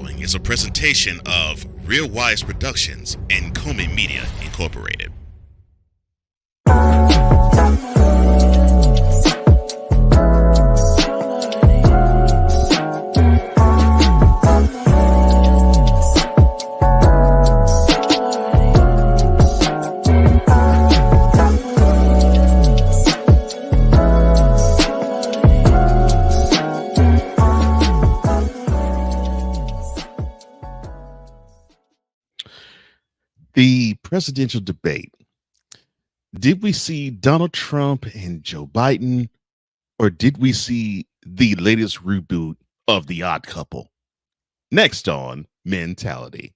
following is a presentation of Real Wise Productions and Komen Media Incorporated. The presidential debate. Did we see Donald Trump and Joe Biden, or did we see the latest reboot of The Odd Couple? Next on Mentality.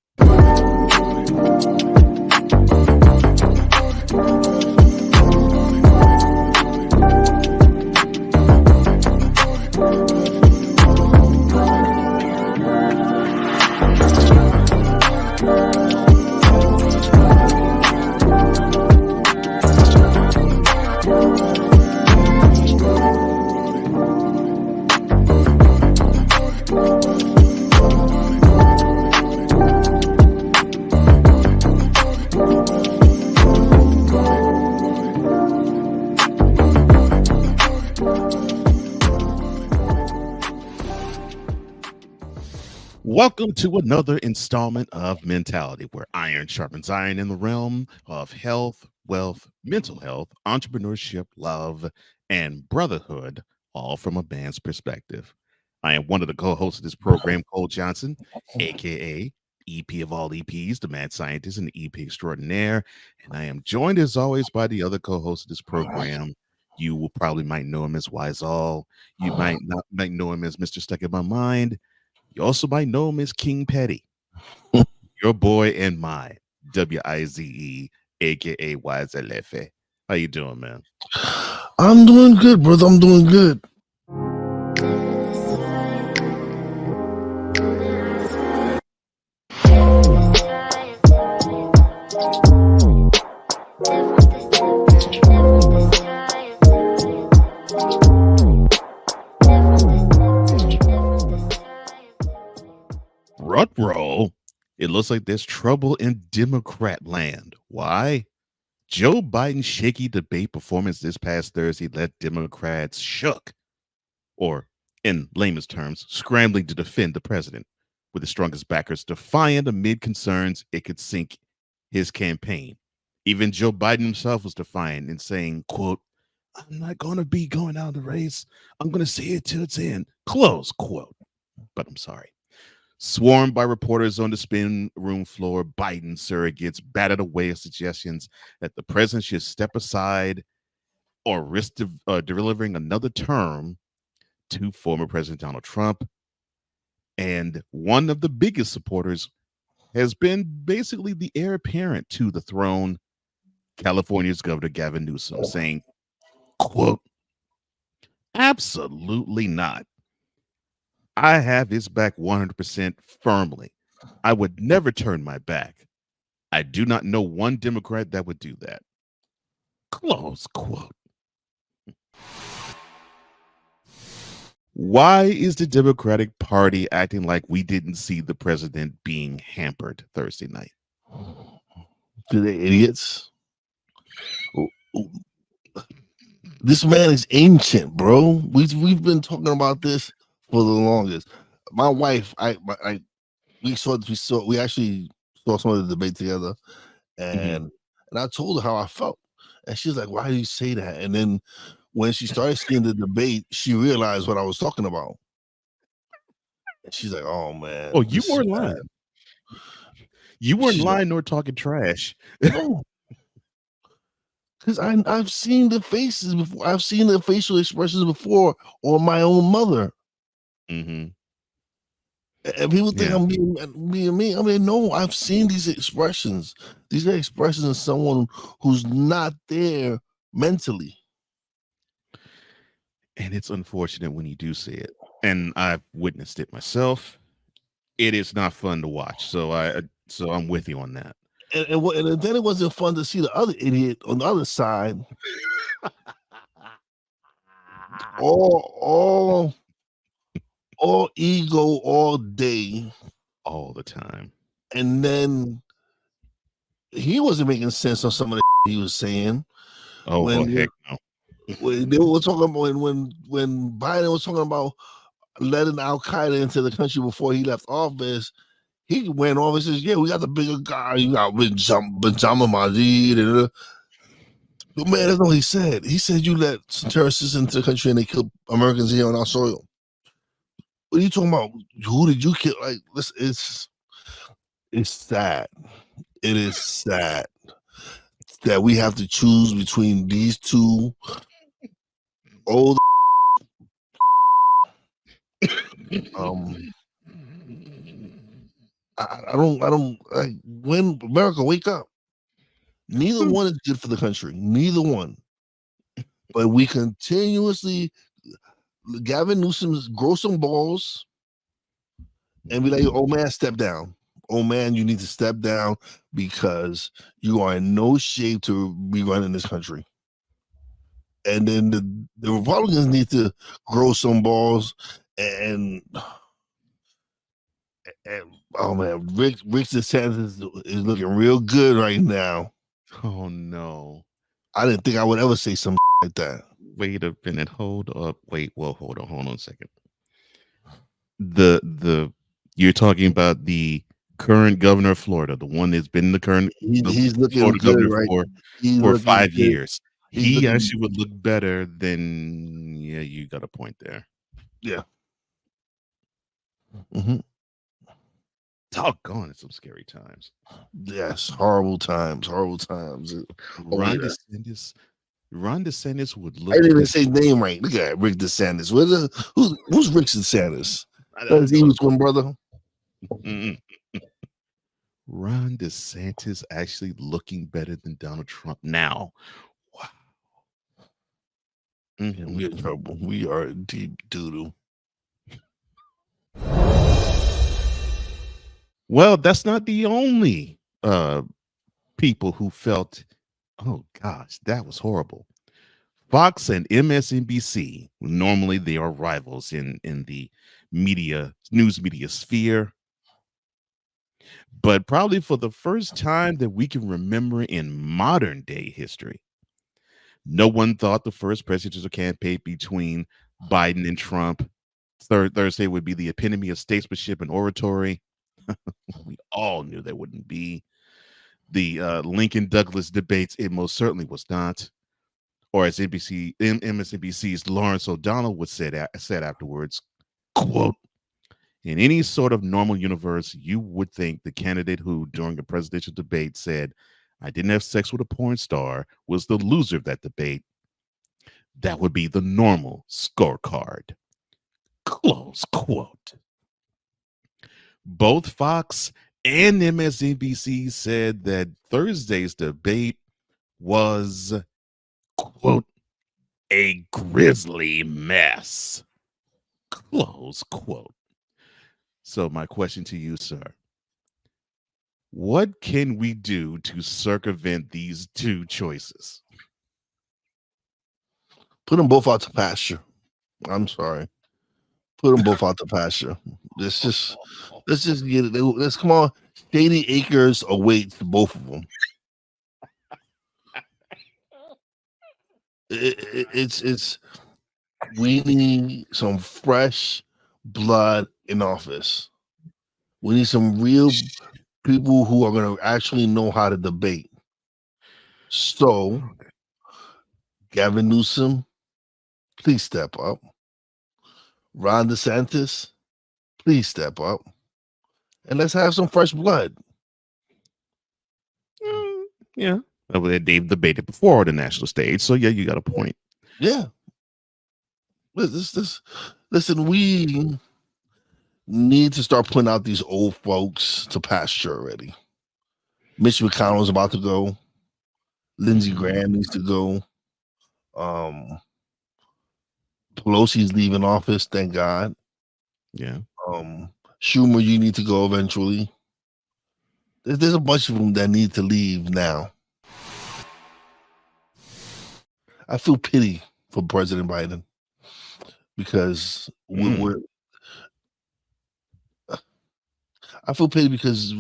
Welcome to another installment of Mentality, where iron sharpens iron in the realm of health, wealth, mental health, entrepreneurship, love, and brotherhood, all from a man's perspective. I am one of the co-hosts of this program, Cole Johnson, aka EP of all EPs, the mad scientist and the EP extraordinaire. And I am joined as always by the other co-host of this program. You will probably might know him as Wize All. You might know him as Mr. Stuck in My Mind. You also might know him as King Petty, your boy and mine, Wize, aka Axel F. How you doing, man? I'm doing good, brother. I'm doing good. Roll. It looks like there's trouble in Democrat land. Why? Joe Biden's shaky debate performance this past Thursday left Democrats shook, or in layman's terms, scrambling to defend the president, with the strongest backers defiant amid concerns it could sink his campaign. Even Joe Biden himself was defiant in saying, quote, "I'm not going to be going out of the race. I'm going to see it till it's in," close quote. But I'm sorry. Swarmed by reporters on the spin room floor, Biden surrogates batted away at suggestions that the president should step aside or risk delivering another term to former President Donald Trump. And one of the biggest supporters has been basically the heir apparent to the throne, California's Governor Gavin Newsom, saying, quote, "Absolutely not. I have his back 100% firmly. I would never turn my back. I do not know one Democrat that would do that." Close quote. Why is the Democratic Party acting like we didn't see the president being hampered Thursday night? Do they idiots? This man is ancient, bro. We've been talking about this for the longest. My wife, we actually saw some of the debate together, and I told her how I felt, and she's like, "Why do you say that?" And then when she started seeing the debate, she realized what I was talking about, and she's like, "Oh man, oh, you weren't lying. You weren't lying nor talking trash." No. Because I've seen the faces before. I've seen the facial expressions before on my own mother. Mm-hmm. And people think I'm being me. I mean, no, I've seen these expressions. These are expressions of someone who's not there mentally. And it's unfortunate when you do see it. And I've witnessed it myself. It is not fun to watch. So I'm with you on that. And then it wasn't fun to see the other idiot on the other side. all ego all day, all the time. And then he wasn't making sense on some of the he was saying. Oh heck no. When they were talking about when Biden was talking about letting Al Qaeda into the country before he left office, he went off and says, "Yeah, we got the bigger guy. You got Benjamin Mahdi." But man, that's not what he said. He said you let some terrorists into the country and they killed Americans here on our soil. What are you talking about? Who did you kill? Like, this it's sad. It is sad that we have to choose between these two old I don't like when America wake up. Neither one is good for the country. Neither one. But we continuously Gavin Newsom's grow some balls and be like, oh man, step down. Oh man, you need to step down because you are in no shape to be running this country. And then the Republicans need to grow some balls and oh man, Rick DeSantis is looking real good right now. Oh no. I didn't think I would ever say something like that. Wait a minute. Hold up. Wait. Well, hold on a second. The you're talking about the current governor of Florida, the one that's been the current he's looking Florida good, governor right? for 5 years. He looking, actually would look better than you got a point there. Yeah. Mm-hmm. Doggone, it's some scary times. Yes, horrible times. Ron DeSantis would look. I didn't even say his name right. Look at Rick DeSantis. Who's Rick DeSantis? That's he was twin brother. Ron DeSantis actually looking better than Donald Trump now. Wow. Mm-hmm. We're in trouble. We are in deep doo-doo. Well, that's not the only people who felt, oh gosh, that was horrible. Fox and MSNBC, normally they are rivals in the news media sphere. But probably for the first time that we can remember in modern day history, no one thought the first presidential campaign between Biden and Trump Thursday would be the epitome of statesmanship and oratory. We all knew that wouldn't be. The Lincoln Douglas debates, it most certainly was not. Or as MSNBC's Lawrence O'Donnell would said afterwards, quote, in any sort of normal universe, you would think the candidate who, during a presidential debate, said, I didn't have sex with a porn star, was the loser of that debate. That would be the normal scorecard. Close quote. Both Fox and MSNBC said that Thursday's debate was, quote, a grisly mess. Close quote. So my question to you, sir, what can we do to circumvent these two choices? Put them both out to pasture. I'm sorry. Put them both out to pasture. Let's just get it. Let's come on. Shady acres awaits both of them. It's we need some fresh blood in office. We need some real people who are going to actually know how to debate. So, Gavin Newsom, please step up. Ron DeSantis, please step up. And let's have some fresh blood. Yeah. They've debated before on the national stage. So, yeah, you got a point. Yeah. Listen, we need to start putting out these old folks to pasture already. Mitch McConnell's about to go. Lindsey Graham needs to go. Pelosi's leaving office, thank God. Yeah. Schumer, you need to go eventually. There's a bunch of them that need to leave now. I feel pity for President Biden because I feel pity because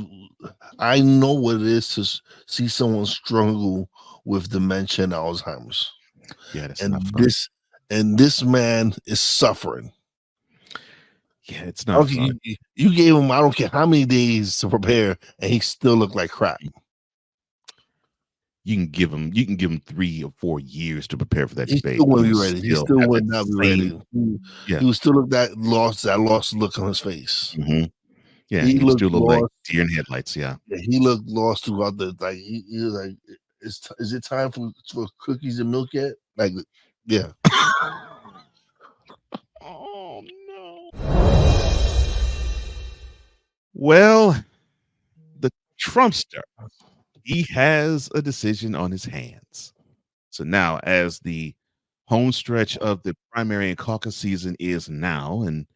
I know what it is to see someone struggle with dementia and Alzheimer's. Yeah, that's And not fun. this man is suffering. Yeah, it's not fun. You gave him, I don't care how many days to prepare, and he still looked like crap. You can give him 3 or 4 years to prepare for that He debate. still wouldn't be ready. He still have would that not be same- ready. Yeah. He would still look that lost look on his face. Mhm. Yeah, He he would looked still look like lost. deer in headlights. Yeah. Yeah, he looked lost throughout the like. He was like, "Is it time for cookies and milk yet?" Like, yeah. Oh no. Well, the Trumpster, he has a decision on his hands. So now, as the home stretch of the primary and caucus season is now, and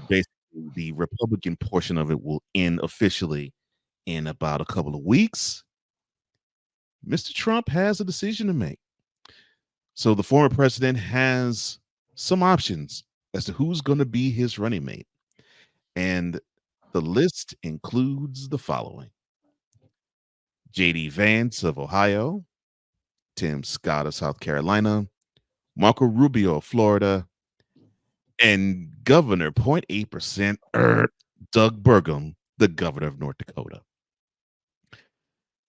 basically the Republican portion of it will end officially in about a couple of weeks, Mr. Trump has a decision to make. So the former president has some options as to who's going to be his running mate. And the list includes the following: J.D. Vance of Ohio, Tim Scott of South Carolina, Marco Rubio of Florida, and Governor 0.8% Doug Burgum, the governor of North Dakota.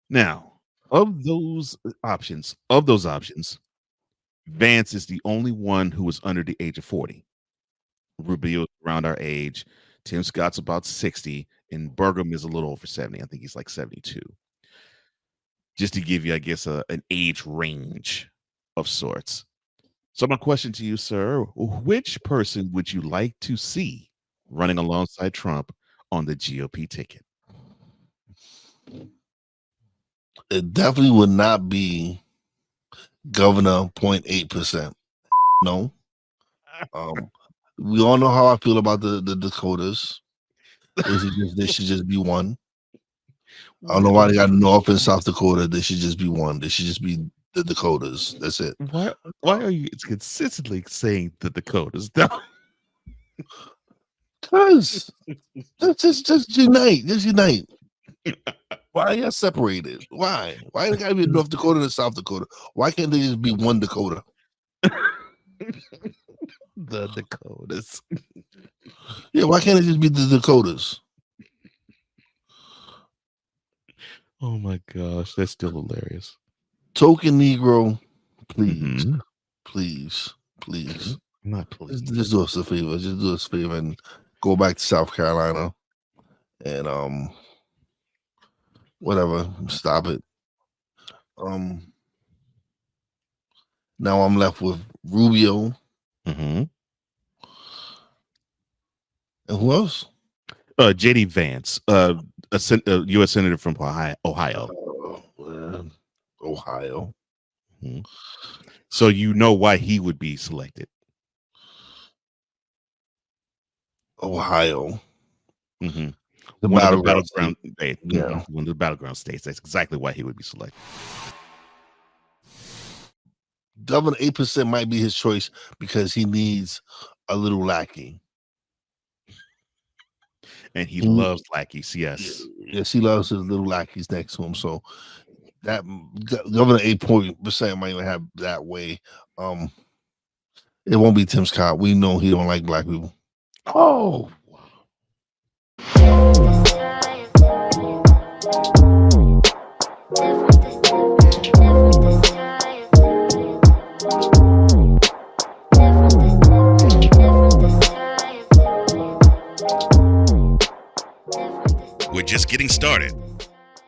Now, of those options, Vance is the only one who is under the age of 40. Rubio is around our age. Tim Scott's about 60, and Burgum is a little over 70. I think he's like 72. Just to give you, I guess, an age range of sorts. So my question to you, sir, which person would you like to see running alongside Trump on the GOP ticket? It definitely would not be Governor 0.8%. No. We all know how I feel about the Dakotas. They should just be one. I don't know why they got North and South Dakota. They should just be one. They should just be the Dakotas. That's it. Why are you consistently saying the Dakotas? No. Because just unite. Just unite. Why are y'all separated? Why? Why it gotta be North Dakota and South Dakota? Why can't they just be one Dakota? The Dakotas. Yeah, why can't it just be the Dakotas? Oh my gosh, that's still hilarious. Token Negro, please, Mhm. please. Not please. Just do us a favor. Just do us a favor and go back to South Carolina and whatever. Stop it. Now I'm left with Rubio. Mhm. And who else? J.D. Vance, a U.S. senator from Ohio. Ohio. Mhm. So you know why he would be selected. Ohio. Mm-hmm. The One of the battleground battleground state. states. Yeah. Mhm. One of the battleground states. That's exactly why he would be selected. Governor 8% might be his choice because he needs a little lackey. And he loves lackeys, yes. Yes, he loves his little lackeys next to him. So that Governor 8% might have that way. It won't be Tim Scott. We know he don't like black people. Oh, We're just getting started.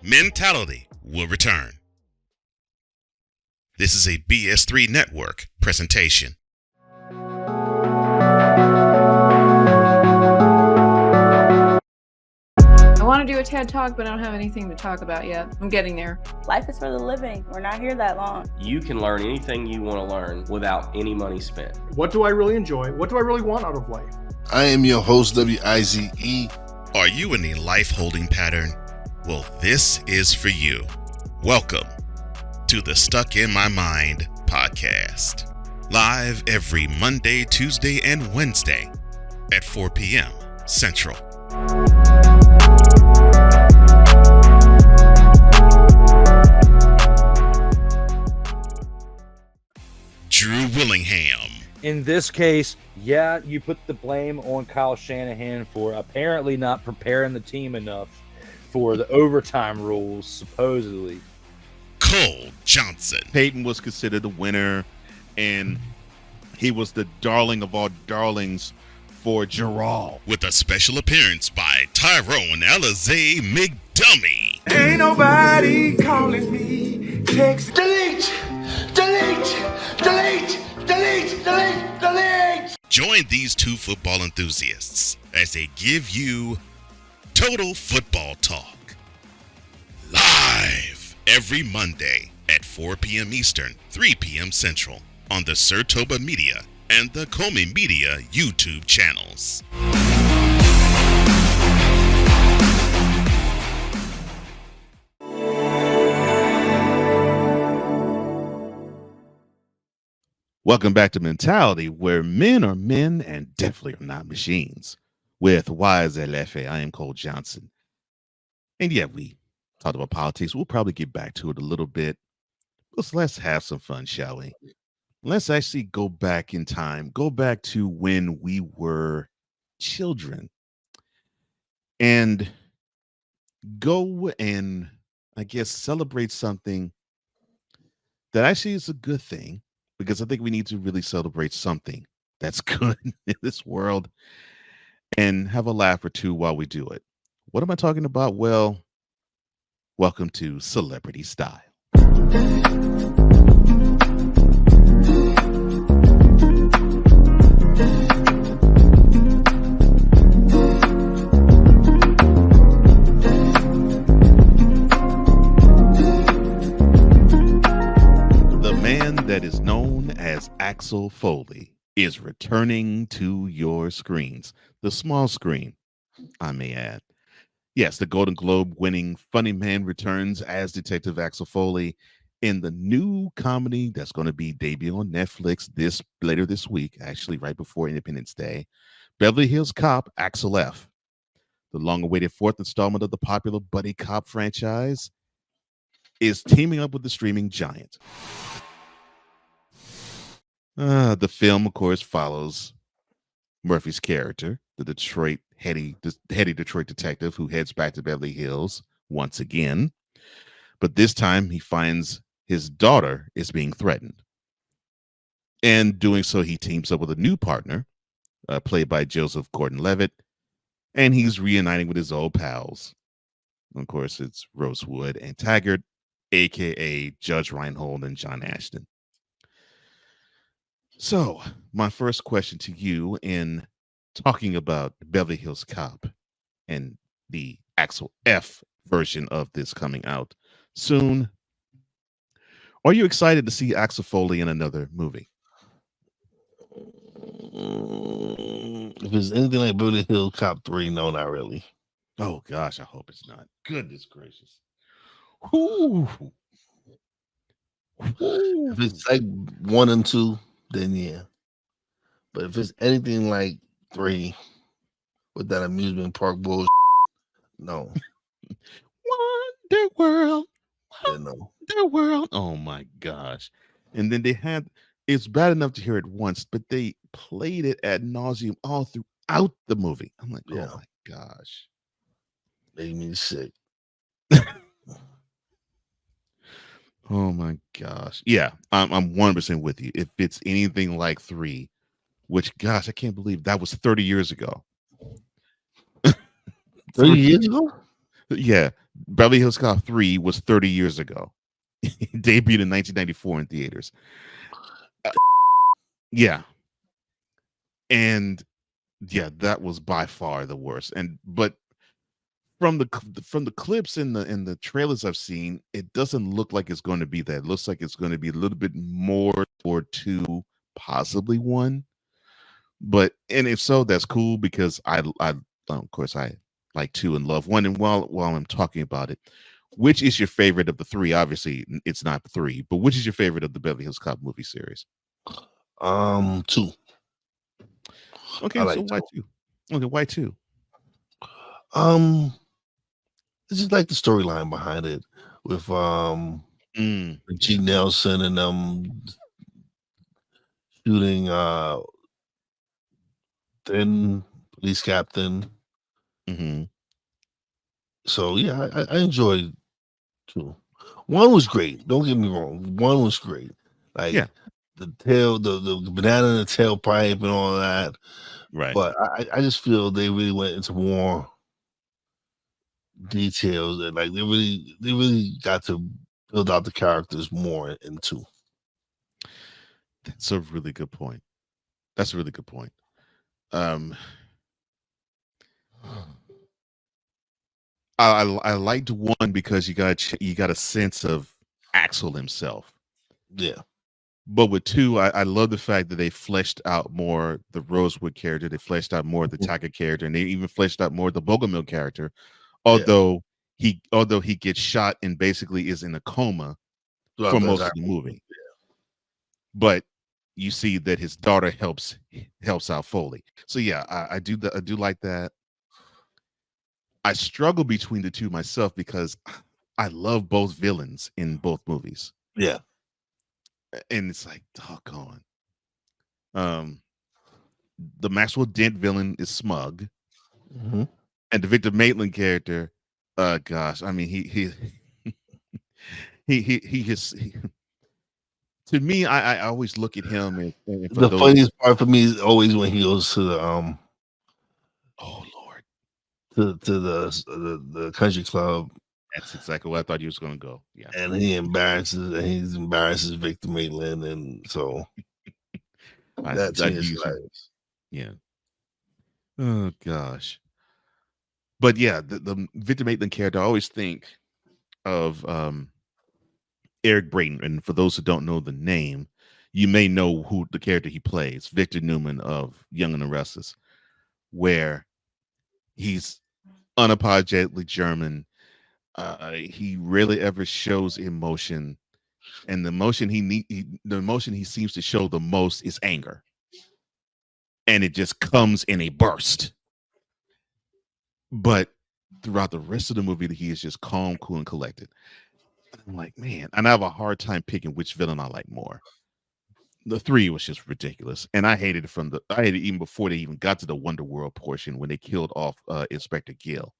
Mentality will return. This is a BS3 Network presentation. I want to do a TED Talk, but I don't have anything to talk about yet. I'm getting there. Life is for the living. We're not here that long. You can learn anything you want to learn without any money spent. What do I really enjoy? What do I really want out of life? I am your host, Wize. Are you in a life holding pattern? Well, this is for you. Welcome to the Stuck in My Mind podcast. Live every Monday, Tuesday, and Wednesday at 4 p.m. Central. Birmingham. In this case, yeah, you put the blame on Kyle Shanahan for apparently not preparing the team enough for the overtime rules, supposedly. Cole Johnson. Peyton was considered the winner, and he was the darling of all darlings for Gerald. With a special appearance by Tyrone Alizé McDummy. Ain't nobody calling me. Text. Delete! Join these two football enthusiasts as they give you Total Football Talk. Live every Monday at 4 p.m. Eastern, 3 p.m. Central on the Sertoba Media and the Comey Media YouTube channels. Welcome back to Mentality, where men are men and definitely are not machines. With Wize and Cole, I am Cole Johnson. And yeah, we talked about politics. We'll probably get back to it a little bit. Let's have some fun, shall we? Let's actually go back in time. Go back to when we were children. And go and, I guess, celebrate something that actually is a good thing. Because I think we need to really celebrate something that's good in this world and have a laugh or two while we do it. What am I talking about? Well, welcome to Celebrity Style. That is known as Axel Foley is returning to your screens. The small screen, I may add. Yes, the Golden Globe winning funny man returns as Detective Axel Foley in the new comedy that's going to be debuting on Netflix later this week, actually right before Independence Day. Beverly Hills Cop, Axel F. The long-awaited fourth installment of the popular buddy cop franchise is teaming up with the streaming giant. The film, of course, follows Murphy's character, the heady Detroit detective who heads back to Beverly Hills once again. But this time he finds his daughter is being threatened. And doing so, he teams up with a new partner, played by Joseph Gordon-Levitt, and he's reuniting with his old pals. Of course, it's Rosewood and Taggart, a.k.a. Judge Reinhold and John Ashton. So, my first question to you in talking about Beverly Hills Cop and the Axel F version of this coming out soon, are you excited to see Axel Foley in another movie? If it's anything like Beverly Hills Cop 3, no, not really. Oh, gosh, I hope it's not. Goodness gracious. Ooh. If it's like 1 and 2, then yeah. But if it's anything like 3 with that amusement park bullshit, no. Wonder World. Yeah, no. Wonder World. Oh my gosh. And then it's bad enough to hear it once, but they played it ad nauseum all throughout the movie. I'm like, Yeah. oh my gosh. Made me sick. Oh my gosh. Yeah, I'm 100% with you. If it's anything like 3, which, gosh, I can't believe that was 30 years ago. 30 years ago? Yeah. Beverly Hills Cop 3 was 30 years ago. It debuted in 1994 in theaters. Yeah. And yeah, that was by far the worst. But from the clips in the trailers I've seen, it doesn't look like it's going to be that. It looks like it's going to be a little bit more toward 2, possibly 1. But and if so, that's cool because I of course I like 2 and love 1. And while I'm talking about it, which is your favorite of the 3? Obviously, it's not 3, but which is your favorite of the Beverly Hills Cop movie series? 2. Okay, like so why 2? Okay, why 2? It's just like the storyline behind it with G. Nelson and shooting then police captain. Mm-hmm. So yeah, I enjoyed 2. 1 was great. Don't get me wrong. 1 was great. Like Yeah. the tail, the banana in the tailpipe and all that. Right. But I just feel they really went into more details and like they really got to build out the characters more in 2. That's a really good point. That's a really good point. I liked 1 because you got a sense of Axel himself. Yeah. But with 2, I love the fact that they fleshed out more the Rosewood character. They fleshed out more the Tiger character, and they even fleshed out more the Bogomil character. Although he gets shot and basically is in a coma for most of the movie. But you see that his daughter helps out Foley. So yeah, I do like that. I struggle between the 2 myself because I love both villains in both movies. Yeah. And it's like, doggone. The Maxwell Dent villain is smug. Mm-hmm. And the Victor Maitland character, gosh, I mean, he to me, I always look at him and the funniest part for me is always when he goes to the oh Lord, to the country club. That's exactly what I thought he was going to go. Yeah, and he embarrasses Victor Maitland, and so that's hilarious. Yeah. Oh gosh. But yeah, the Victor Maitland character, I always think of Eric Brayton. And for those who don't know the name, you may know who the character he plays, Victor Newman of Young and the Restless, where he's unapologetically German. He rarely ever shows emotion, and the emotion he seems to show the most is anger, and it just comes in a burst. But throughout the rest of the movie, he is just calm, cool, and collected. I'm like, man, and I have a hard time picking which villain I like more. The 3 was just ridiculous, and I hated it even before they even got to the Wonder World portion when they killed off Inspector Gill.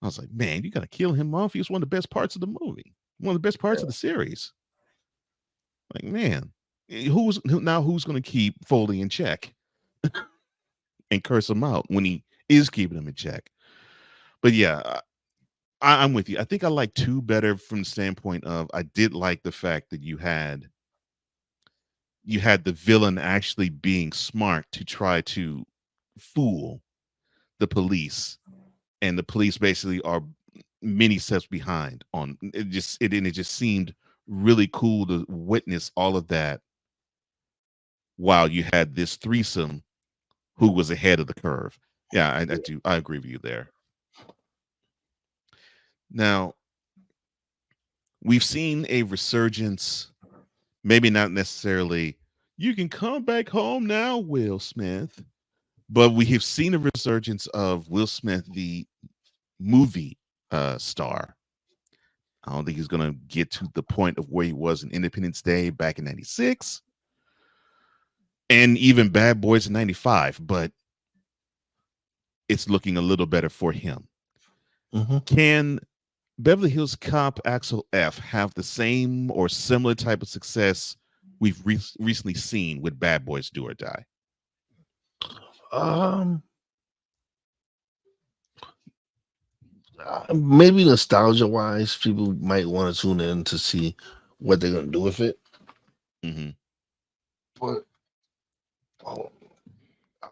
I was like, man, you got to kill him off. He was one of the best parts of the movie, one of the best parts of the series. Like, man, who's going to keep Foley in check and curse him out when he is keeping him in check? But yeah, I'm with you. I think I like 2 better from the standpoint of I did like the fact that you had the villain actually being smart to try to fool the police, and the police basically are many steps behind on it. It just seemed really cool to witness all of that while you had this threesome who was ahead of the curve. Yeah, I agree with you there. Now, we've seen a resurgence, maybe not necessarily, you can come back home now, Will Smith, but we have seen a resurgence of Will Smith, the movie star. I don't think he's going to get to the point of where he was in Independence Day back in 96 and even Bad Boys in 95, but it's looking a little better for him. Mm-hmm. Can Beverly Hills Cop Axel F have the same or similar type of success we've recently seen with Bad Boys Do or Die? Maybe nostalgia wise, people might want to tune in to see what they're gonna do with it. Mm-hmm. But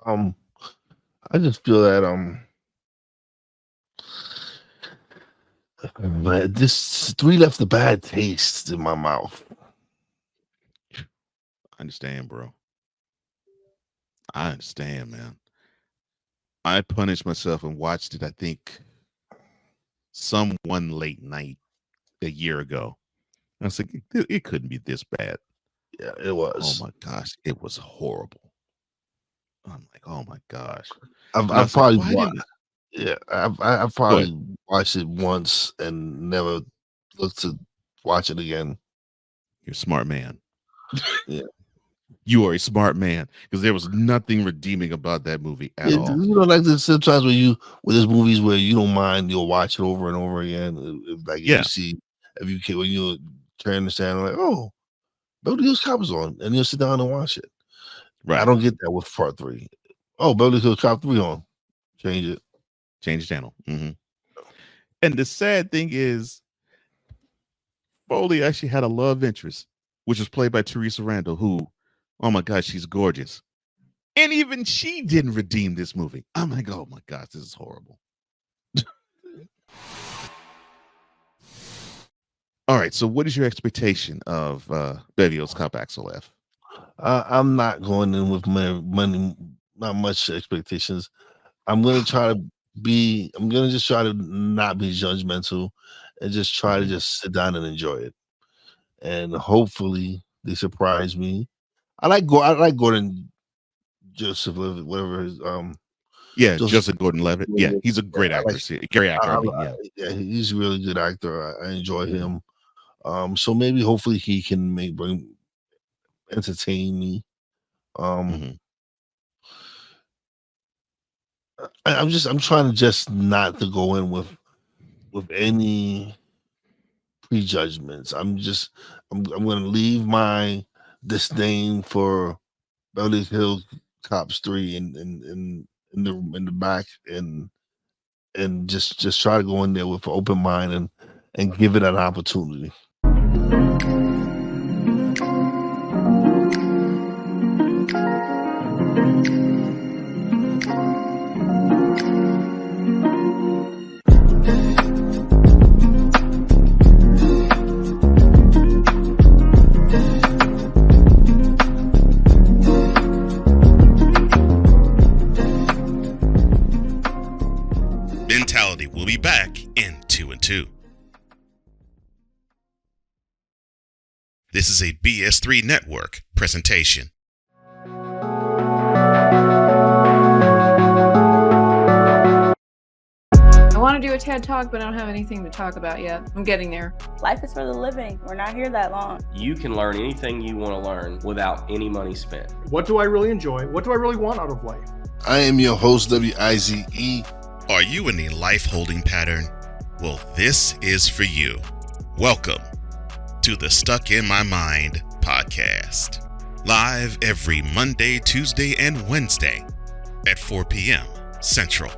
I just feel that but this 3 left a bad taste in my mouth. I understand, bro. I understand, man. I punished myself and watched it, I think, one late night a year ago. I was like, it couldn't be this bad. Yeah, it was. Oh my gosh, it was horrible. I'm like, oh my gosh. I've probably watched it once and never looked to watch it again. You're a smart man. Yeah. You are a smart man, because there was nothing redeeming about that movie at all. You know, like there's sometimes when there's movies where you don't mind, you'll watch it over and over again. If you can, when you turn the channel, like, oh, Beverly Hills Cop is on, and you'll sit down and watch it. Right. I don't get that with part 3. Oh, Beverly Hills Cop 3 on. Change it. Change the channel. Mm-hmm. And the sad thing is, Foley actually had a love interest, which was played by Teresa Randall, who, oh my God, she's gorgeous. And even she didn't redeem this movie. I'm like, oh my gosh, this is horrible. All right, so what is your expectation of Beverly Hills Cop Axel F? I'm not going in with money, not much expectations. I'm gonna just try to not be judgmental and just try to just sit down and enjoy it. And hopefully they surprise me. I like Gordon Joseph, whatever his Joseph Gordon-Levitt. Yeah, he's a great actor. Great actor. Yeah, he's a really good actor. I enjoy him. So maybe hopefully he can entertain me. I'm trying to just not to go in with any prejudgments. I'm going to leave my disdain for Beverly Hills Cops 3 in the back and just try to go in there with an open mind and give it an opportunity. Mentality will be back in 2 and 2. This is a BS3 Network presentation. I want to do a TED Talk, but I don't have anything to talk about yet. I'm getting there. Life is for the living. We're not here that long. You can learn anything you want to learn without any money spent. What do I really enjoy? What do I really want out of life? I am your host, Wize. Are you in a life holding pattern? Well, this is for you. Welcome to the Stuck in My Mind podcast. Live every Monday, Tuesday, and Wednesday at 4 p.m. Central.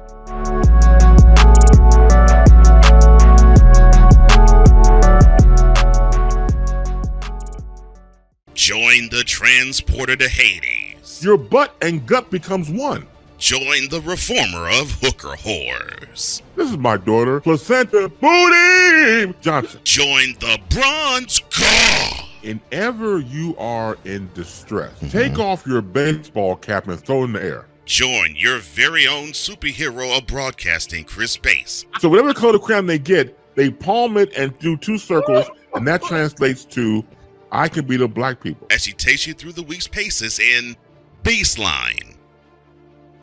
Join the transporter to Hades. Your butt and gut becomes one. Join the reformer of hooker whores. This is my daughter, Placenta Booty Johnson. Join the bronze car. Whenever you are in distress, take off your baseball cap and throw it in the air. Join your very own superhero of broadcasting, Chris Bass. So whatever color crayon they get, they palm it and do 2 circles, and that translates to, I can be the black people. As she takes you through the week's paces in Baseline.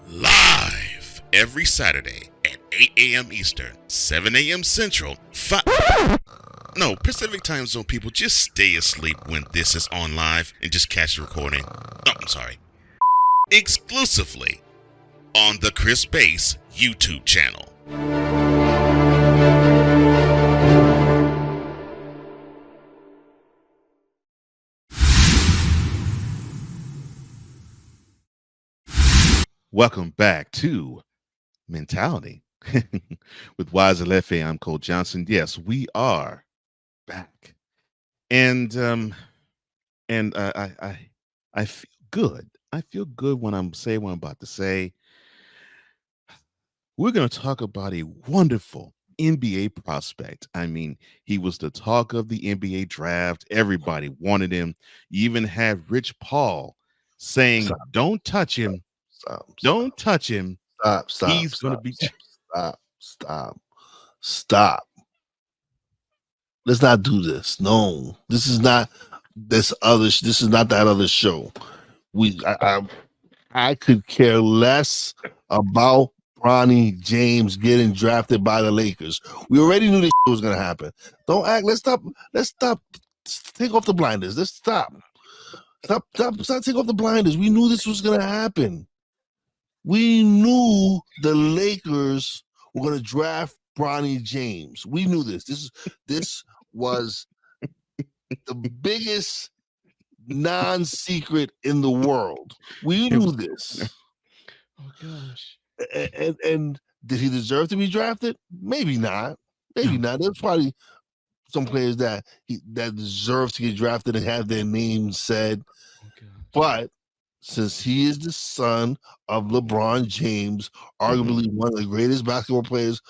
Live every Saturday at 8 a.m. Eastern, 7 a.m. Central, Pacific time zone people, just stay asleep when this is on live and just catch the recording. Exclusively on the Chris Bass YouTube channel. Welcome back to Mentality with Wize and Cole. I'm Cole Johnson. Yes, we are back, and I feel good. I feel good when I'm saying what I'm about to say. We're going to talk about a wonderful NBA prospect. I mean, he was the talk of the NBA draft. Everybody wanted him. You even had Rich Paul saying, "Don't touch him." Don't touch him. Stop. He's going to be. Stop. Let's not do this. No, this is not this is not that other show. I could care less about Bronny James getting drafted by the Lakers. We already knew this was going to happen. Don't act. Let's stop. Take off the blinders. Let's stop. Stop taking off the blinders. We knew this was gonna happen. We knew the Lakers were gonna draft Bronny James. We knew this. This was the biggest non-secret in the world. We knew this. Oh gosh. And did he deserve to be drafted? Maybe not. Maybe not. There's probably some players that deserve to get drafted and have their names said. But since he is the son of LeBron James, arguably one of the greatest basketball players,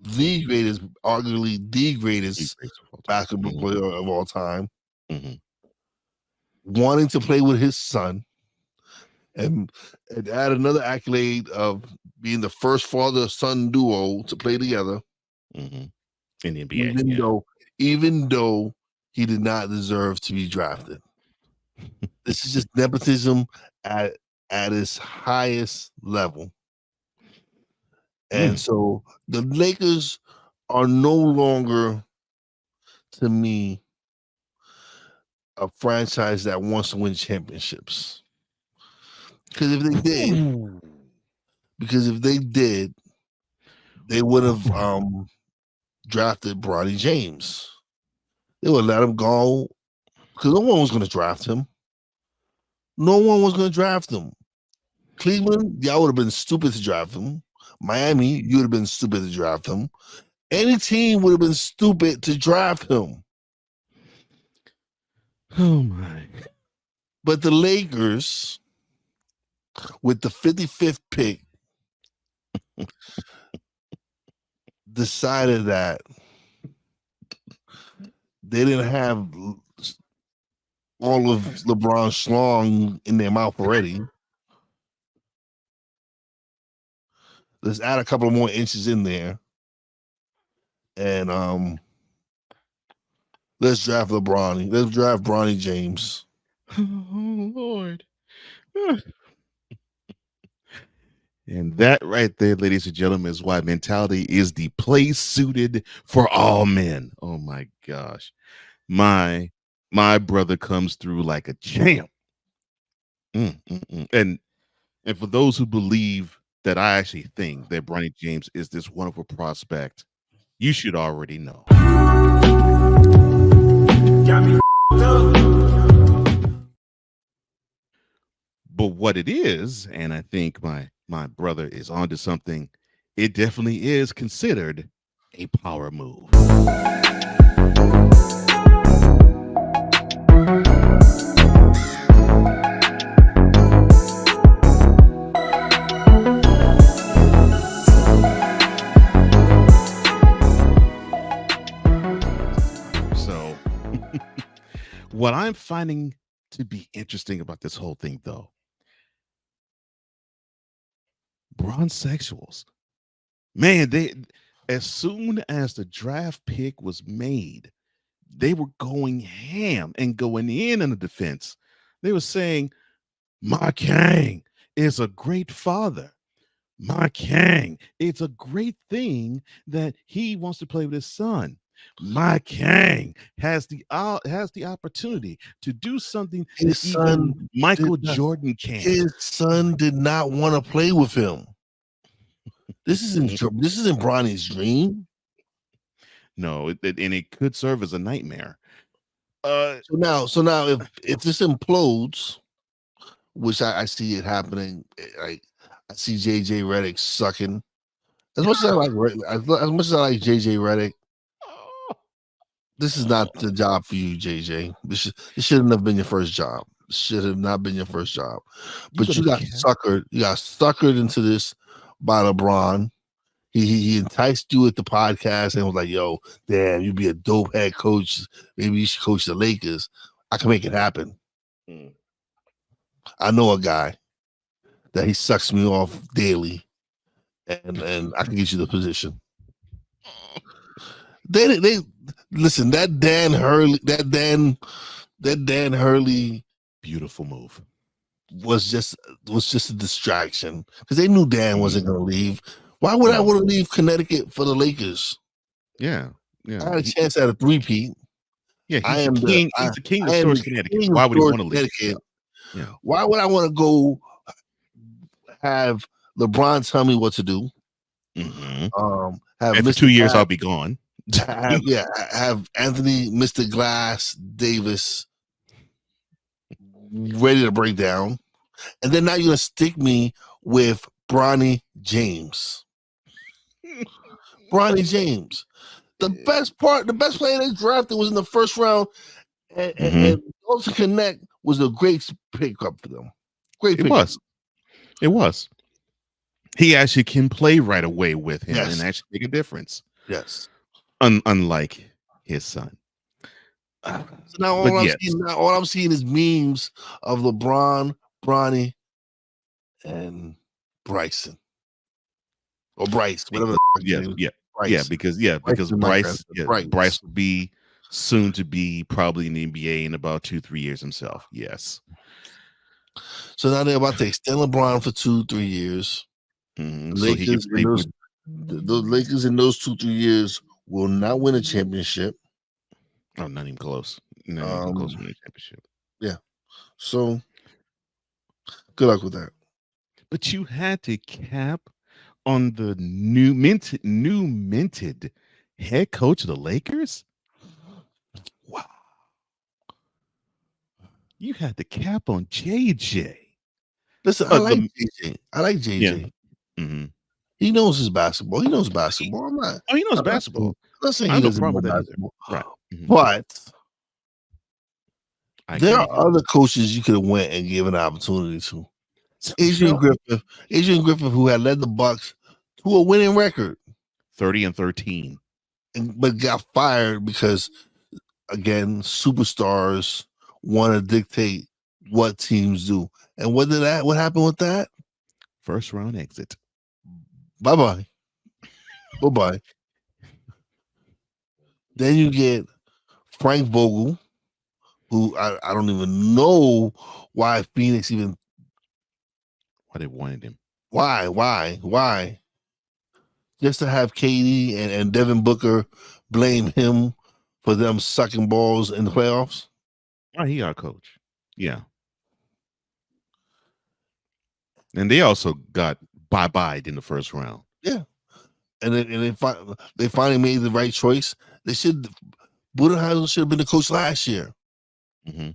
arguably the greatest basketball player of all time, wanting to play with his son and add another accolade of being the first father-son duo to play together in the NBA, even though he did not deserve to be drafted. This is just nepotism at its highest level. And so the Lakers are no longer, to me, a franchise that wants to win championships. Because if they did, they would have drafted Bronny James. They would let him go because no one was going to draft him. No one was going to draft him. Cleveland, y'all would have been stupid to draft him. Miami, you would have been stupid to draft him. Any team would have been stupid to draft him. Oh my. But the Lakers, with the 55th pick, decided that they didn't have all of LeBron's schlong in their mouth already. Let's add a couple of more inches in there. And let's draft LeBron. Let's draft Bronny James. Oh Lord. And that right there, ladies and gentlemen, is why mentality is the place suited for all men. Oh my gosh. My brother comes through like a champ. And for those who believe that I actually think that Bronny James is this wonderful prospect, you should already know. Got me But what it is, and I think my brother is onto something, it definitely is considered a power move. So, what I'm finding to be interesting about this whole thing, though, Bronsexuals, man, they as soon as the draft pick was made, they were going ham and going in the defense. They were saying, "My Kang is a great father. My Kang, it's a great thing that he wants to play with his son. My Kang has the opportunity to do something His that even son Michael did not- Jordan can't." His son did not want to play with him. This isn't Bronny's dream. No, and it could serve as a nightmare. So now, if this implodes, which I see it happening, like I see JJ Redick sucking. As much as I like JJ Redick, this is not the job for you, JJ. This shouldn't have been your first job. Should have not been your first job. But you got suckered. You got suckered into this by LeBron. He enticed you at the podcast and was like, "Yo, damn, you'd be a dope head coach. Maybe you should coach the Lakers. I can make it happen." I know a guy that he sucks me off daily, and I can get you the position. They listen. That Dan Hurley, beautiful move, was just a distraction because they knew Dan wasn't going to leave. Why would I want to leave Connecticut for the Lakers? Yeah. I had a chance at a three-peat. Yeah, he's the king of Source, Connecticut. Why would he want to leave? Yeah. Why would I want to go have LeBron tell me what to do? Mm-hmm. Have After Mr. 2 years, Glass, I'll be gone. have Anthony, Mr. Glass, Davis ready to break down, and then now you're gonna stick me with Bronny James. Bronny James, the best player they drafted was in the first round, and also Connect was a great pickup for them. Great pickup. It was. He actually can play right away with him Yes. and actually make a difference. Yes. Unlike his son. So now all I'm seeing is memes of LeBron, Bronny, and Bryson. Or Bryce, whatever. Bryce. Because Bryce will be soon to be probably in the NBA in about 2-3 years himself. Yes. So now they're about to extend LeBron for 2-3 years. Mm-hmm. The Lakers in those 2-3 years will not win a championship. Oh, not even close. Not even close to winning a championship. Yeah. So good luck with that. But you had to cap on the new minted head coach of the Lakers. Wow. You had to cap on JJ. Listen, I like JJ. I like JJ. Yeah. Mm-hmm. He knows his basketball. He knows basketball. He knows basketball. I'm not saying he doesn't know basketball. Right. Mm-hmm. But there are other coaches you could have went and given an opportunity to. Adrian Griffith, who had led the Bucks to a winning record, 30-13, but got fired because, again, superstars want to dictate what teams do. And what happened with that? First round exit. Bye-bye. Bye-bye. Then you get Frank Vogel, who I don't even know why Phoenix even. Why they wanted him. Why? Just to have KD and Devin Booker blame him for them sucking balls in the playoffs? Oh, he our coach. Yeah. And they also got bye-bye'd in the first round. Yeah. And they finally made the right choice. Budenholzer should have been the coach last year. Mm-hmm.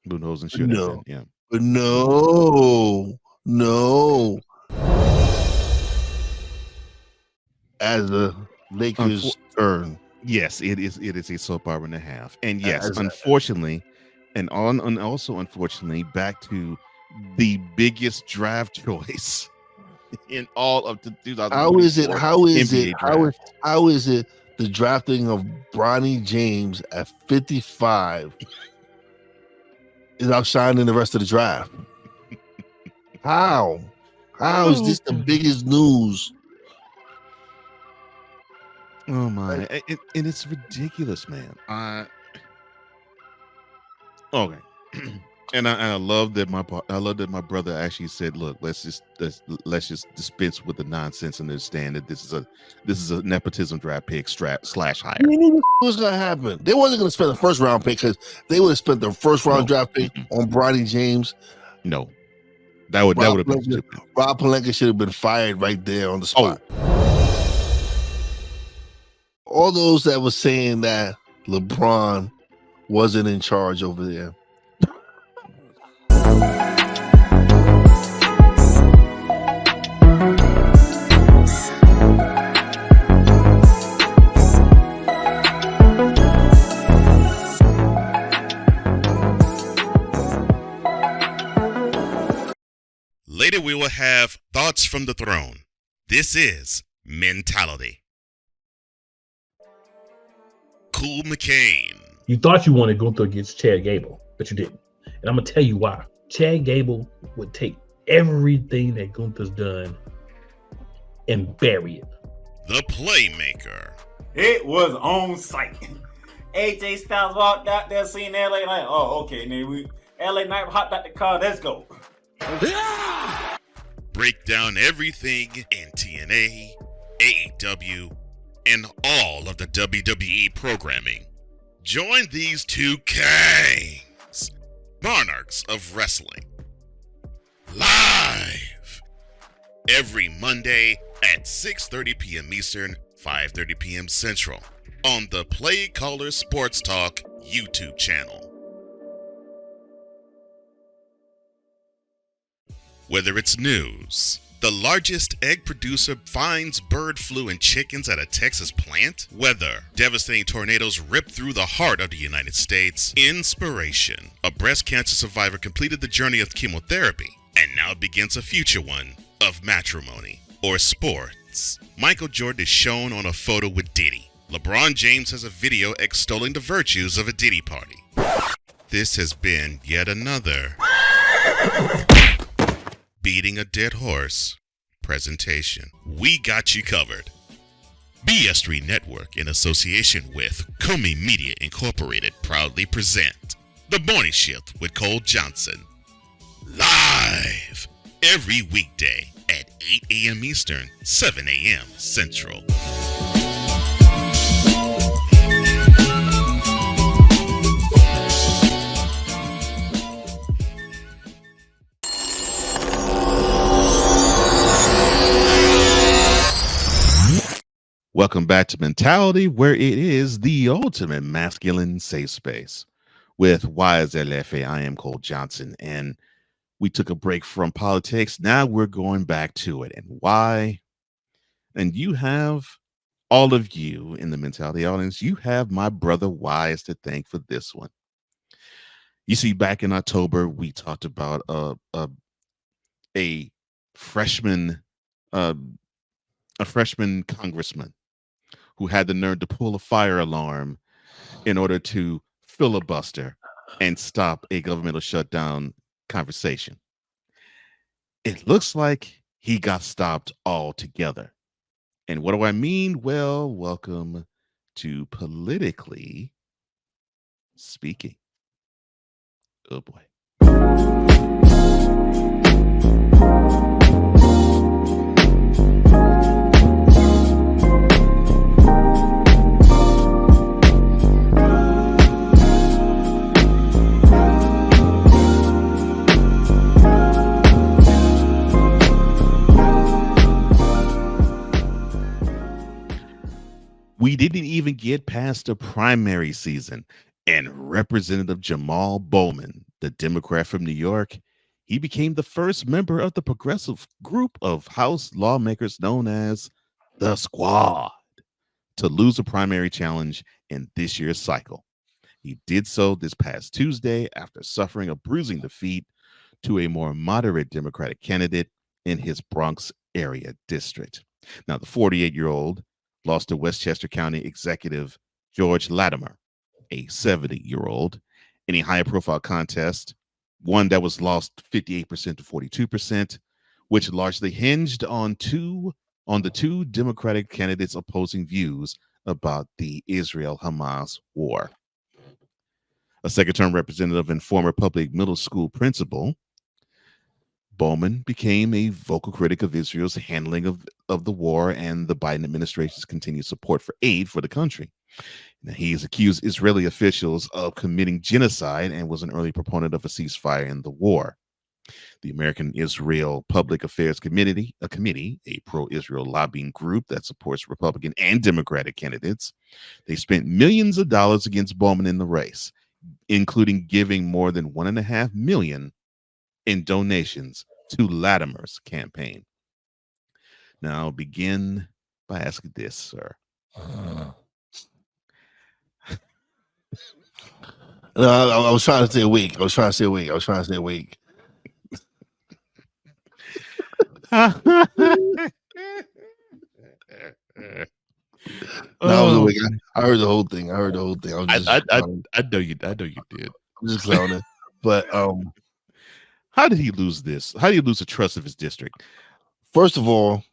Budenholzer should have been, yeah. But no. As the Lakers turn. Yes, it is a soap opera and a half. And yes, unfortunately, also unfortunately, back to the biggest draft choice in all of the 2024 How is it the drafting of Bronny James at 55 is outshining the rest of the draft? How is this the biggest news? Oh my! And it's ridiculous, man. Okay. And I love that my brother actually said, "Look, let's just dispense with the nonsense and understand that this is a nepotism draft pick slash hire." What's gonna happen? They wasn't gonna spend the first round pick because they would have spent the first round draft pick on Bronny James. No, that would have been stupid. Rob Pelinka should have been fired right there on the spot. All those that were saying that LeBron wasn't in charge over there. Later, we will have Thoughts from the Throne. This is Mentality. Cool McCain. You thought you wanted Gunther against Chad Gable, but you didn't. And I'm going to tell you why. Chad Gable would take everything that Gunther's done and bury it. The Playmaker. It was on site. AJ Styles walked out there seeing LA Knight. Oh, okay. Then LA Knight hopped out the car. Let's go. Break down everything in TNA, AEW, and all of the WWE programming. Join these two kings, monarchs of wrestling, live every Monday at 6:30 p.m. Eastern, 5:30 p.m. Central on the Play Caller Sports Talk YouTube channel. Whether it's news, the largest egg producer finds bird flu in chickens at a Texas plant, weather, devastating tornadoes rip through the heart of the United States, inspiration, a breast cancer survivor completed the journey of chemotherapy and now begins a future one of matrimony, or sports. Michael Jordan is shown on a photo with Diddy. LeBron James has a video extolling the virtues of a Diddy party. This has been yet another Beating a Dead Horse presentation. We got you covered. BS3 Network, in association with Comey Media Incorporated, proudly present The Morning Shift with Cole Johnson. Live every weekday at 8 a.m. Eastern, 7 a.m. Central. Welcome back to Mentality, where it is the ultimate masculine safe space. With Wize and F, I am Cole Johnson, and we took a break from politics. Now we're going back to it. And why? And you have, all of you in the Mentality audience, you have my brother Wize to thank for this one. You see, back in October, we talked about a freshman congressman who had the nerve to pull a fire alarm in order to filibuster and stop a governmental shutdown conversation. It looks like he got stopped altogether. And what do I mean? Well, welcome to Politically Speaking. Oh boy. We didn't even get past the primary season, and Representative Jamal Bowman, the Democrat from New York, he became the first member of the progressive group of House lawmakers known as the Squad to lose a primary challenge in this year's cycle. He did so this past Tuesday after suffering a bruising defeat to a more moderate Democratic candidate in his Bronx area district. Now, the 48-year-old lost to Westchester County Executive George Latimer, a 70-year-old, in a high-profile contest, one that was lost 58% to 42%, which largely hinged on the two Democratic candidates' opposing views about the Israel-Hamas war. A second-term representative and former public middle school principal, Bowman became a vocal critic of Israel's handling of the war and the Biden administration's continued support for aid for the country. Now, he has accused Israeli officials of committing genocide and was an early proponent of a ceasefire in the war. The American Israel Public Affairs Committee, a pro-Israel lobbying group that supports Republican and Democratic candidates, they spent millions of dollars against Bowman in the race, including giving more than $1.5 million in donations to Latimer's campaign. Now, I'll begin by asking this, sir. No, I was trying to stay awake. I was trying to stay awake. I was awake. I heard the whole thing. I know you did. I'm just clowning. But how did he lose this? How do you lose the trust of his district? First of all,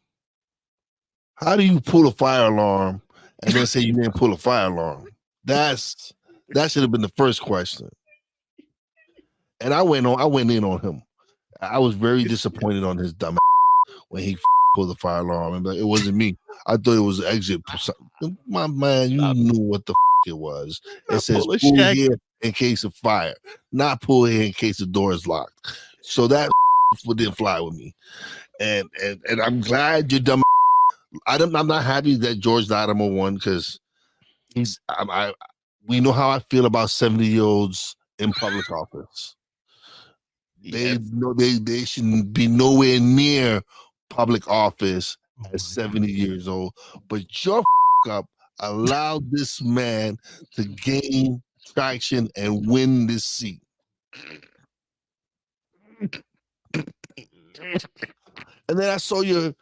how do you pull a fire alarm and then say you didn't pull a fire alarm? That should have been the first question. And I went in on him. I was very disappointed on his dumb when he pulled the fire alarm. And it wasn't me. I thought it was an exit. My man, you knew what the it was. It says pull here in case of fire, not pull here in case the door is locked. So that didn't fly with me. And I'm glad you're dumb. I'm not happy that George Latimer won because we know how I feel about 70-year-olds in public office. They know they shouldn't be nowhere near public office at 70 years old. But your up allowed this man to gain traction and win this seat. And then I saw your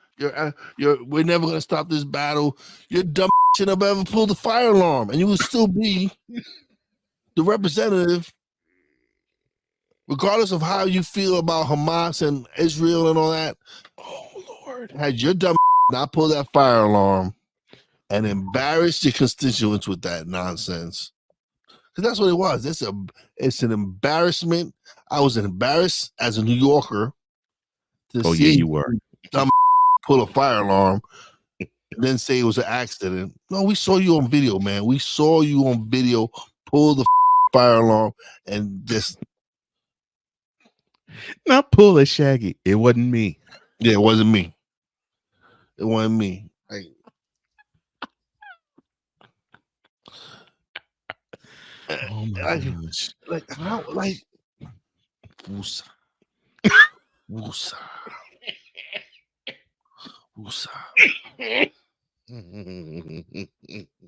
we're never gonna stop this battle. Your dumb should have ever pulled the fire alarm, and you would still be the representative, regardless of how you feel about Hamas and Israel and all that. Oh Lord! Had your dumb not pulled that fire alarm and embarrassed your constituents with that nonsense, because that's what it was. It's an embarrassment. I was embarrassed as a New Yorker to see you were dumb pull a fire alarm and then say it was an accident. No, we saw you on video, man. We saw you on video pull the fire alarm and just not pull it, Shaggy. It wasn't me. Yeah, it wasn't me. It wasn't me. Oh my gosh! Like how? Like Wusa.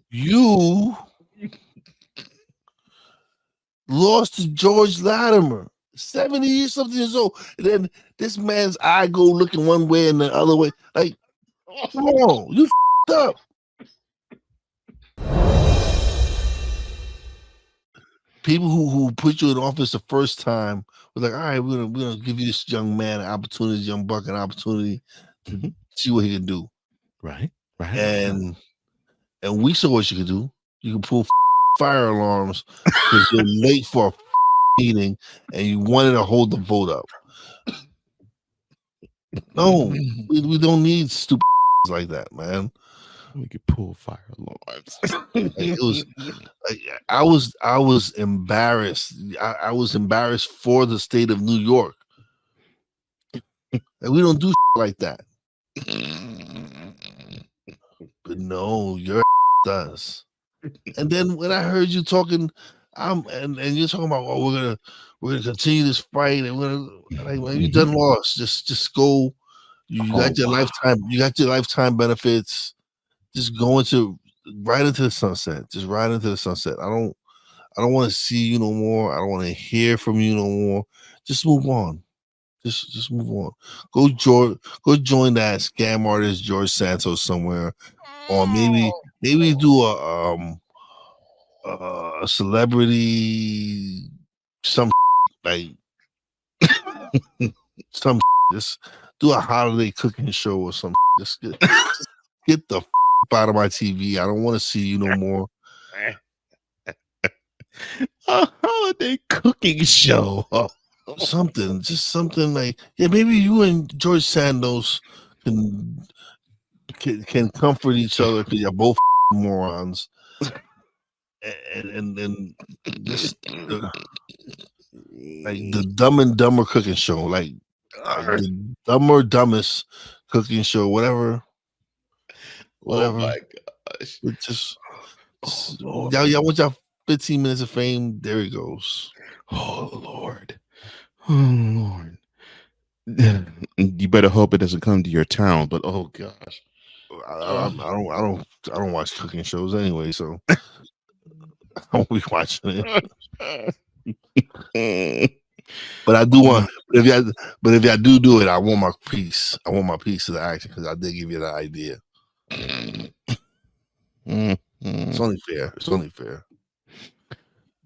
You lost to George Latimer, 70 something years old. And then this man's eye go looking one way and the other way. Like, come on, you up. People who put you in office the first time was like, all right, we're gonna give you this young man an opportunity, young buck an opportunity to see what he can do. Right. And we saw what you could do. You can pull fire alarms because you're late for a meeting and you wanted to hold the vote up. No, we don't need stupid like that, man. We could pull fire alarms. It was like I was embarrassed. I was embarrassed for the state of New York. And we don't do like that. But no, your does. And then when I heard you talking, and you're talking about, oh, we're gonna continue this fight, and we're gonna like, when you done lost, just go. You got your lifetime. You got your lifetime benefits. Just go right into the sunset. Just right into the sunset. I don't want to see you no more. I don't want to hear from you no more. Just move on. Just move on. Go join that scam artist George Santos somewhere, or maybe do a celebrity like some just do a holiday cooking show or something. Just get the out of my TV. I don't want to see you no more. A holiday cooking show. Just something like, yeah, maybe you and George Santos can comfort each other because you're both morons. And then just like the Dumb and Dumber cooking show, like the Dumber Dumbest cooking show, whatever. Oh my gosh! It just y'all want y'all 15 minutes of fame. There it goes. Oh Lord. Oh Lord. You better hope it doesn't come to your town. But oh gosh, I don't watch cooking shows anyway, so I won't be watching it. But I do want. But if y'all do it, I want my piece. I want my piece of the action because I did give you that idea. It's only fair. It's only fair.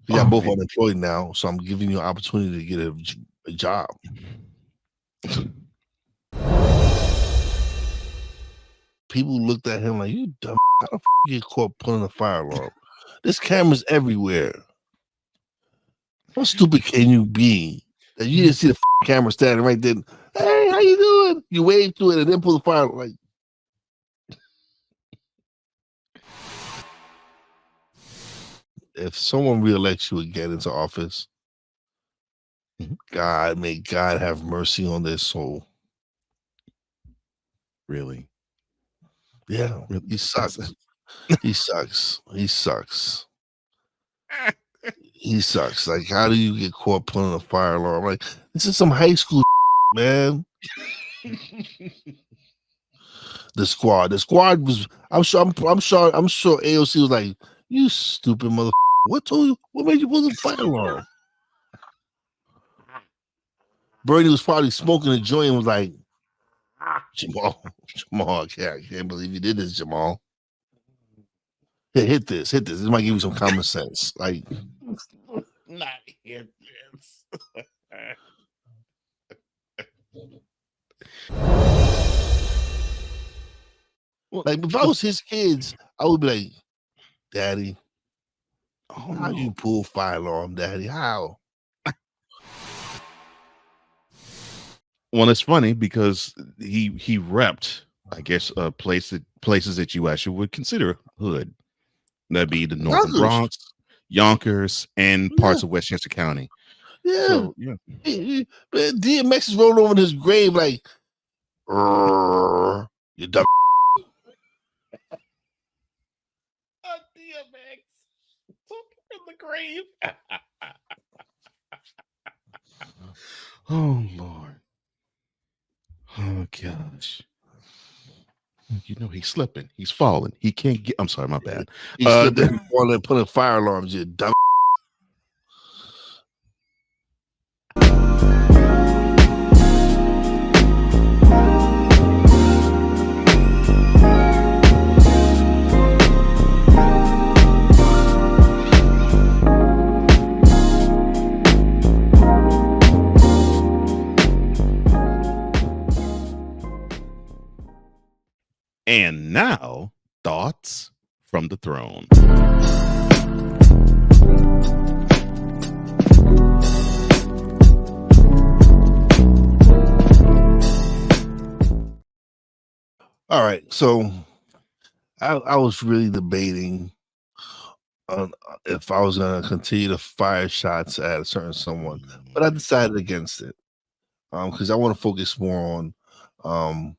Y'all both unemployed now, so I'm giving you an opportunity to get a job. People looked at him like, you dumb. How the f you get caught pulling a fire alarm? This camera's everywhere. How stupid can you be that you didn't see the camera standing right there? Hey, how you doing? You waved to it and then pull the fire alarm. Like, if someone reelects you again into office, God, may God have mercy on their soul. Really? Yeah, he sucks. He sucks. He sucks. He sucks. Like, how do you get caught pulling a fire alarm? Like, this is some high school man. The squad was. I'm sure AOC was like, "You stupid mother. What told you? What made you pull the fire alarm?" Bernie was probably smoking a joint and was like, Jamal, I can't believe you did this, Jamal. Hit this. This might give you some common sense. Like, not hit this. Like, if I was his kids, I would be like, Daddy, how you pull fire alarm, Daddy? How? Well, it's funny because he repped, I guess, places that you actually would consider hood. That'd be the Northern Bronx, Yonkers, and parts of Westchester County. Yeah. So, yeah. DMX is rolling over in his grave like, you dumb. DMX from the grave. Oh, Lord. Oh, gosh. You know, he's slipping. He's falling. He can't get. I'm sorry, my bad. He's slipping and putting fire alarms, you dumb. And now, thoughts from the throne. All right, so I was really debating on if I was going to continue to fire shots at a certain someone, but I decided against it because I want to focus more on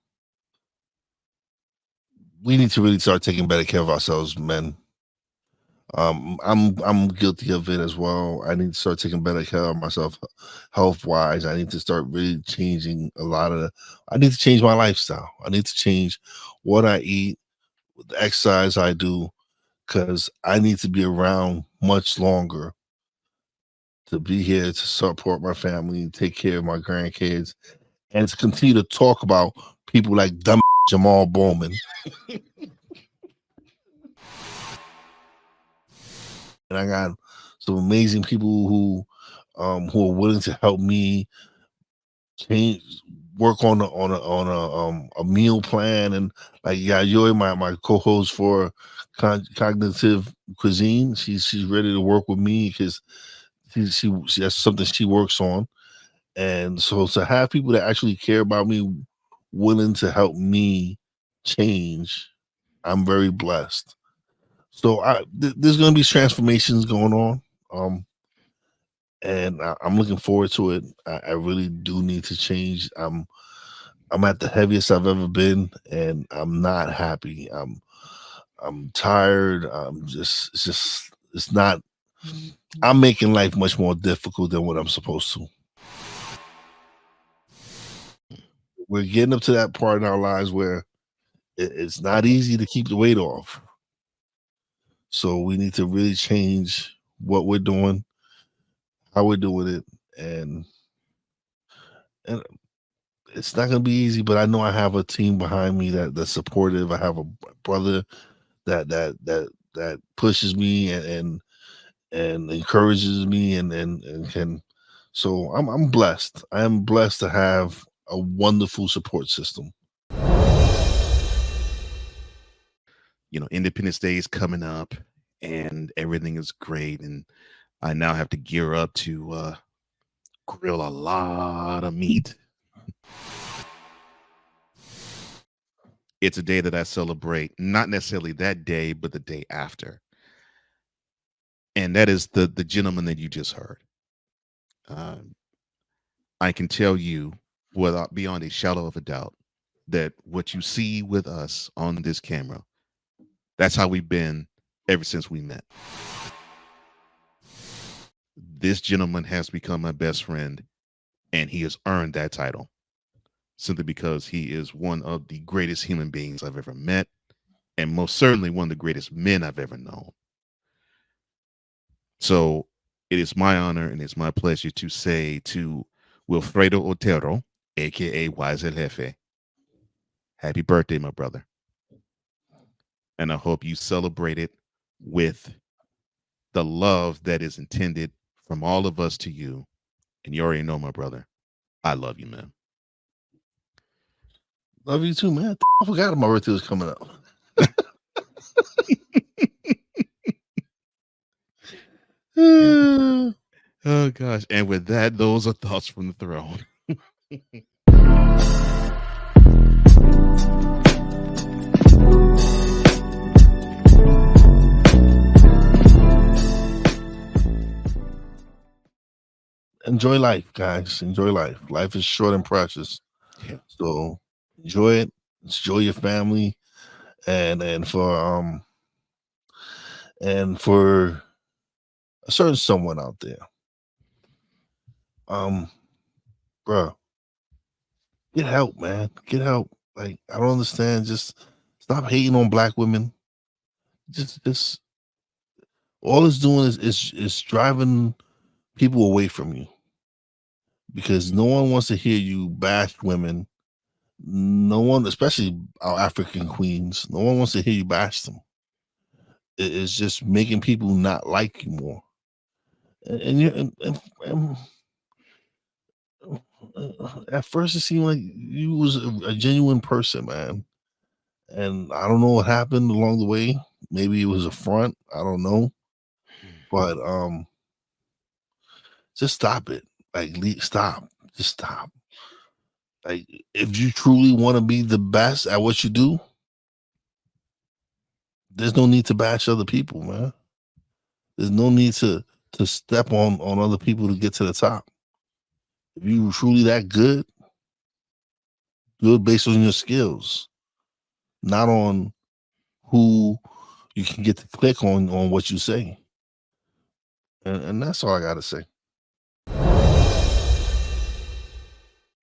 we need to really start taking better care of ourselves, men. I'm guilty of it as well. I need to start taking better care of myself health wise. I need to start really changing I need to change my lifestyle. I need to change what I eat, the exercise I do, because I need to be around much longer to be here to support my family, take care of my grandkids, and to continue to talk about people like dumb Jamal Bowman. And I got some amazing people who are willing to help me work on a meal plan, and like Yayoi, my co-host for cognitive cuisine, she's ready to work with me because she that's something she works on, and so to have people that actually care about me, willing to help me change, I'm very blessed. So there's going to be transformations going on, and I'm looking forward to it. I really do need to change. I'm at the heaviest I've ever been, and I'm not happy. I'm tired. It's not. I'm making life much more difficult than what I'm supposed to. We're getting up to that part in our lives where it's not easy to keep the weight off. So we need to really change what we're doing, how we're doing it, and it's not gonna be easy. But I know I have a team behind me that's supportive. I have a brother that pushes me and encourages me and can. So I'm blessed. I am blessed to have a wonderful support system. You know, Independence Day is coming up and everything is great. And I now have to gear up to grill a lot of meat. It's a day that I celebrate, not necessarily that day, but the day after. And that is the gentleman that you just heard. I can tell you without beyond a shadow of a doubt that what you see with us on this camera, that's how we've been ever since we met. This gentleman has become my best friend, and he has earned that title simply because he is one of the greatest human beings I've ever met, and most certainly one of the greatest men I've ever known. So it is my honor and it's my pleasure to say to Wilfredo Otero, aka Wize F, happy birthday, my brother. And I hope you celebrate it with the love that is intended from all of us to you. And you already know, my brother, I love you, man. Love you too, man. I forgot my birthday was coming up. Oh gosh. And with that, those are thoughts from the throne. Enjoy life, guys. Enjoy life. Life is short and precious. Yeah. So enjoy it. Enjoy your family, and for a certain someone out there, bro, get help, man. Get help. Like, I don't understand. Just stop hating on black women. Just all it's doing is driving people away from you, because no one wants to hear you bash women. No one, especially our African queens, no one wants to hear you bash them. It's just making people not like you more. And at first it seemed like you was a genuine person, man. And I don't know what happened along the way. Maybe it was a front. I don't know. But just stop it. Like, stop. Just stop. Like, if you truly want to be the best at what you do, there's no need to bash other people, man. There's no need to step on other people to get to the top. If you truly that good, do it based on your skills, not on who you can get to click on what you say. And that's all I got to say.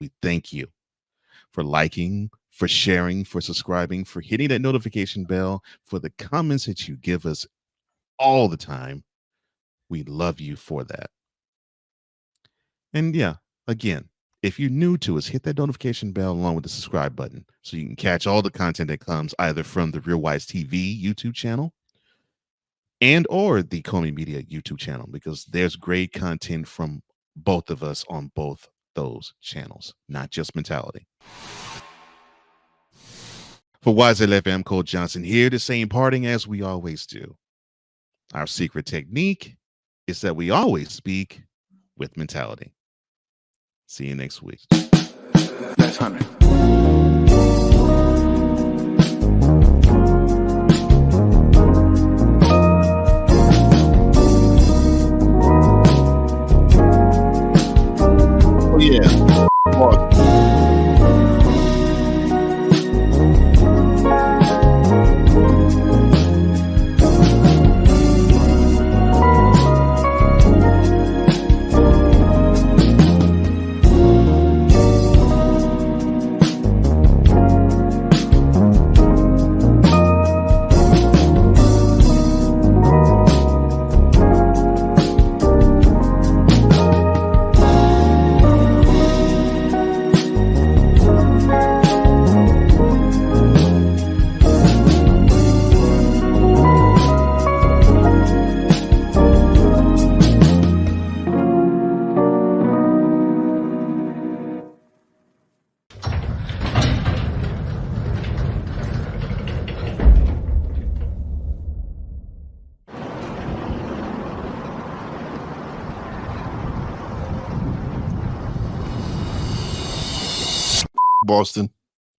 We thank you for liking, for sharing, for subscribing, for hitting that notification bell, for the comments that you give us all the time. We love you for that. And yeah, again, if you're new to us, hit that notification bell along with the subscribe button so you can catch all the content that comes either from the Real Wize TV YouTube channel and or the Comey Media YouTube channel, because there's great content from both of us on both those channels, not just mentality. For Wize F, I'm Cole Johnson here to say in parting, as we always do, our secret technique is that we always speak with mentality. See you next week. That's 100. Oh yeah. Boston.